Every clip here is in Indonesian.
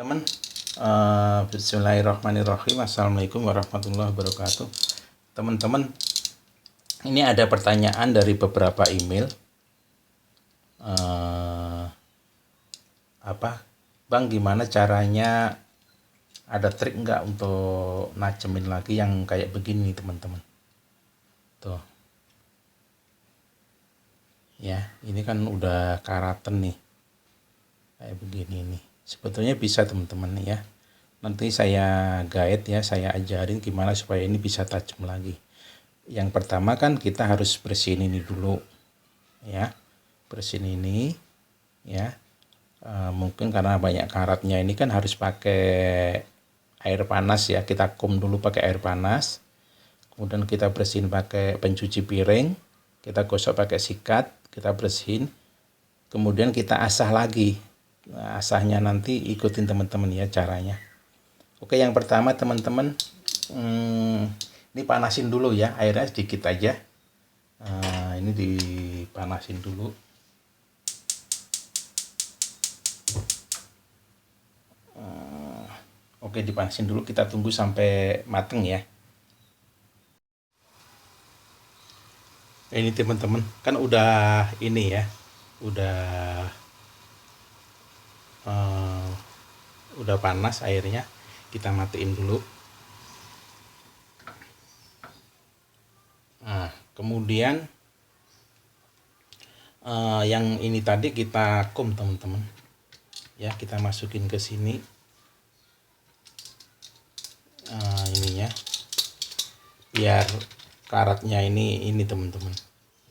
Teman, Bismillahirrahmanirrahim. Assalamualaikum warahmatullahi wabarakatuh. Teman-teman, ini ada pertanyaan dari beberapa email. Bang, gimana caranya, ada trik nggak untuk najemin lagi yang kayak begini, teman-teman? Tuh, ya, ini kan udah karatan nih, kayak begini nih. Sebetulnya bisa, teman-teman ya. Nanti saya guide ya, saya ajarin gimana supaya ini bisa tajam lagi. Yang pertama kan kita harus bersihin ini dulu ya, bersihin ini ya. Mungkin karena banyak karatnya ini kan harus pakai air panas ya, kita kum dulu pakai air panas, kemudian kita bersihin pakai pencuci piring, kita gosok pakai sikat, kita bersihin, kemudian kita asah lagi. Nah, asahnya nanti ikutin teman-teman ya caranya. Oke, yang pertama teman-teman, ini panasin dulu ya, airnya sedikit aja. Ini dipanasin dulu. Oke, dipanasin dulu, kita tunggu sampai mateng ya. Ini teman-teman, kan udah ini ya, udah panas airnya, kita matiin dulu. Nah, kemudian yang ini tadi kita kum teman-teman ya, kita masukin ke sini ininya, biar karatnya ini teman-teman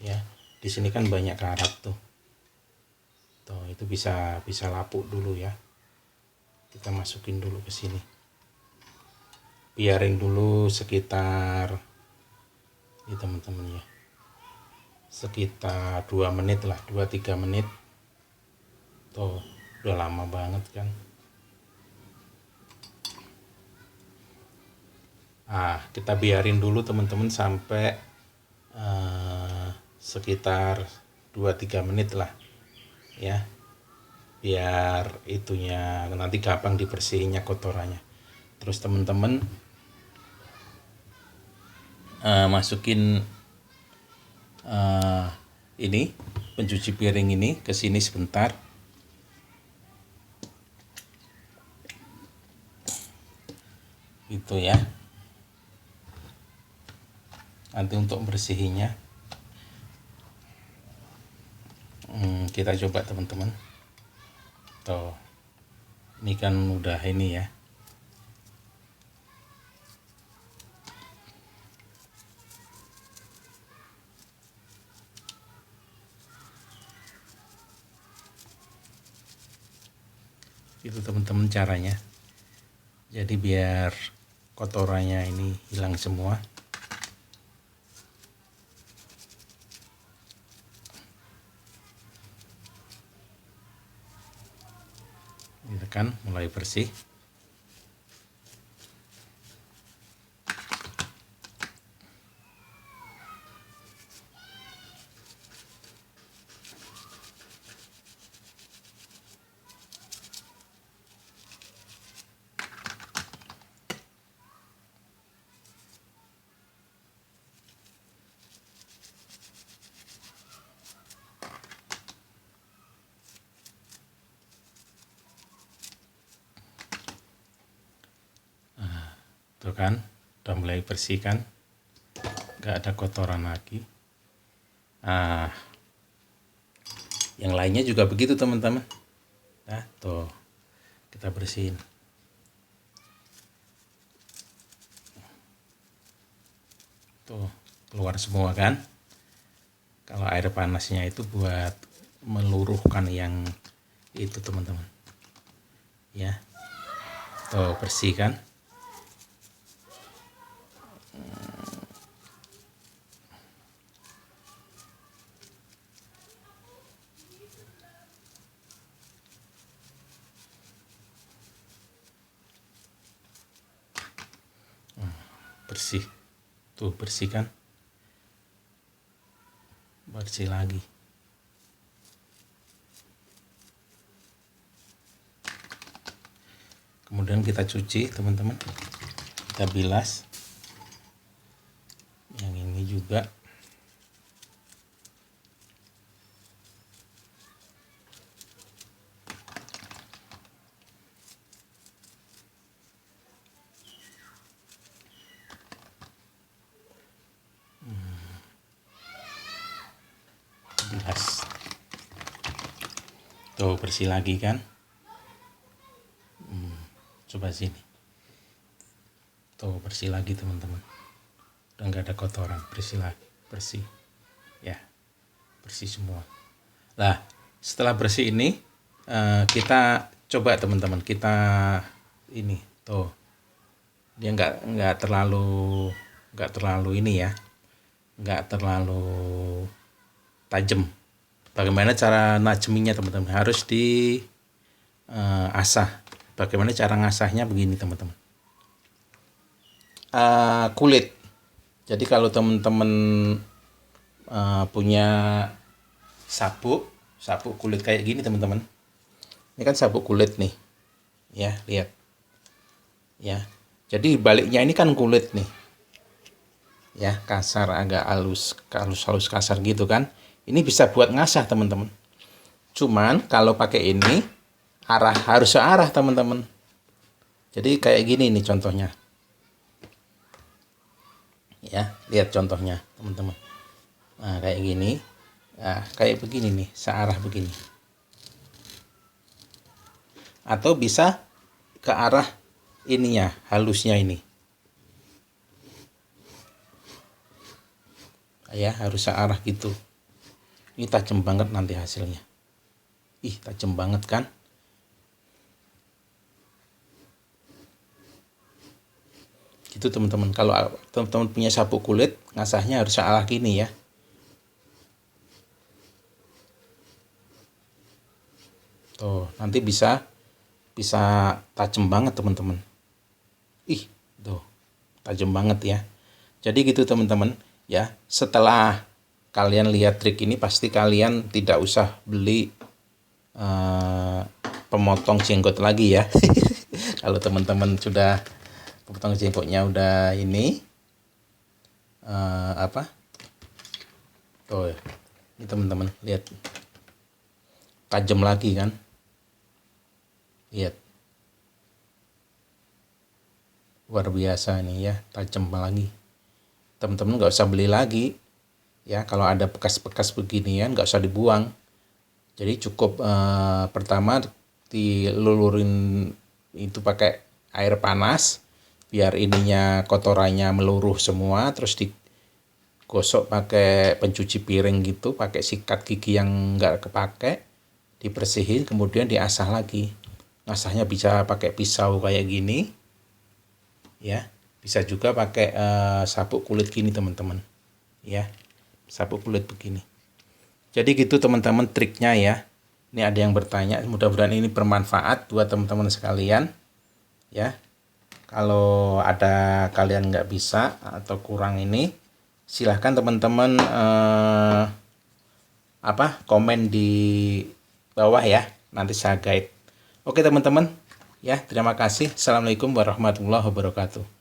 ya. Di sini kan banyak karat tuh itu bisa lapuk dulu ya. Kita masukin dulu ke sini, biarin dulu sekitar ini teman-teman ya, sekitar 2 menit lah, 2-3 menit tuh, udah lama banget kan. Kita biarin dulu teman-teman sampai sekitar 2-3 menit lah ya, biar itunya nanti gampang dibersihinnya kotorannya. Terus teman-teman masukin ini pencuci piring ini ke sini sebentar. Itu ya. Nanti untuk bersihinnya kita coba teman-teman. Tuh, ini kan udah ini ya. Itu teman-teman caranya. Jadi biar kotorannya ini hilang semua. Ini kan mulai bersih. Tuh kan, udah mulai bersih kan, nggak ada kotoran lagi. Yang lainnya juga begitu teman-teman. Nah, tuh kita bersihin. Tuh keluar semua kan. Kalau air panasnya itu buat meluruhkan yang itu teman-teman ya. Tuh bersih kan. Bersih tuh, bersih kan, bersih lagi. Kemudian kita cuci teman-teman, kita bilas. Yang ini juga. Bilas. Tuh bersih lagi kan. Coba sini. Tuh bersih lagi teman-teman. Udah nggak ada kotoran, bersih lagi, bersih. Ya, bersih semua. Nah, setelah bersih ini kita coba teman-teman, kita ini tuh dia nggak terlalu ini ya, nggak terlalu tajam. Bagaimana cara najeminya teman-teman? Harus di asah. Bagaimana cara ngasahnya? Begini teman-teman. Kulit. Jadi kalau teman-teman punya sabuk kulit kayak gini teman-teman. Ini kan sabuk kulit nih. Ya, lihat. Ya. Jadi baliknya ini kan kulit nih. Ya, kasar, agak halus kasar gitu kan. Ini bisa buat ngasah teman-teman. Cuman kalau pakai ini harus searah teman-teman. Jadi kayak gini nih contohnya. Ya, lihat contohnya teman-teman. Nah, kayak gini. Nah, kayak begini nih, searah begini. Atau bisa ke arah ininya, halusnya ini. Ya, harus searah gitu. Ini tajam banget nanti hasilnya. Ih, tajam banget kan? Gitu teman-teman. Kalau teman-teman punya sabuk kulit, ngasahnya harus searah gini ya. Tuh, nanti bisa tajam banget teman-teman. Ih, tuh, tajam banget ya. Jadi gitu teman-teman ya. Setelah kalian lihat trik ini, pasti kalian tidak usah beli pemotong jenggot lagi ya. Kalau teman-teman sudah potong jenggotnya udah ini tuh ini teman-teman lihat, tajam lagi kan, lihat, luar biasa nih ya, tajam lagi. Teman-teman nggak usah beli lagi ya. Kalau ada bekas-bekas beginian nggak usah dibuang. Jadi cukup pertama dilulurin itu pakai air panas biar ininya kotorannya meluruh semua, terus digosok pakai pencuci piring gitu, pakai sikat gigi yang nggak kepake, dibersihin, kemudian diasah lagi. Ngasahnya bisa pakai pisau kayak gini ya, bisa juga pakai sabuk kulit gini teman-teman ya, sabuk kulit begini. Jadi gitu teman-teman triknya ya. Ini ada yang bertanya, mudah-mudahan ini bermanfaat buat teman-teman sekalian ya. Kalau ada kalian nggak bisa atau kurang ini, silahkan teman-teman komen di bawah ya, nanti saya guide. Oke teman-teman ya, terima kasih. Assalamualaikum warahmatullahi wabarakatuh.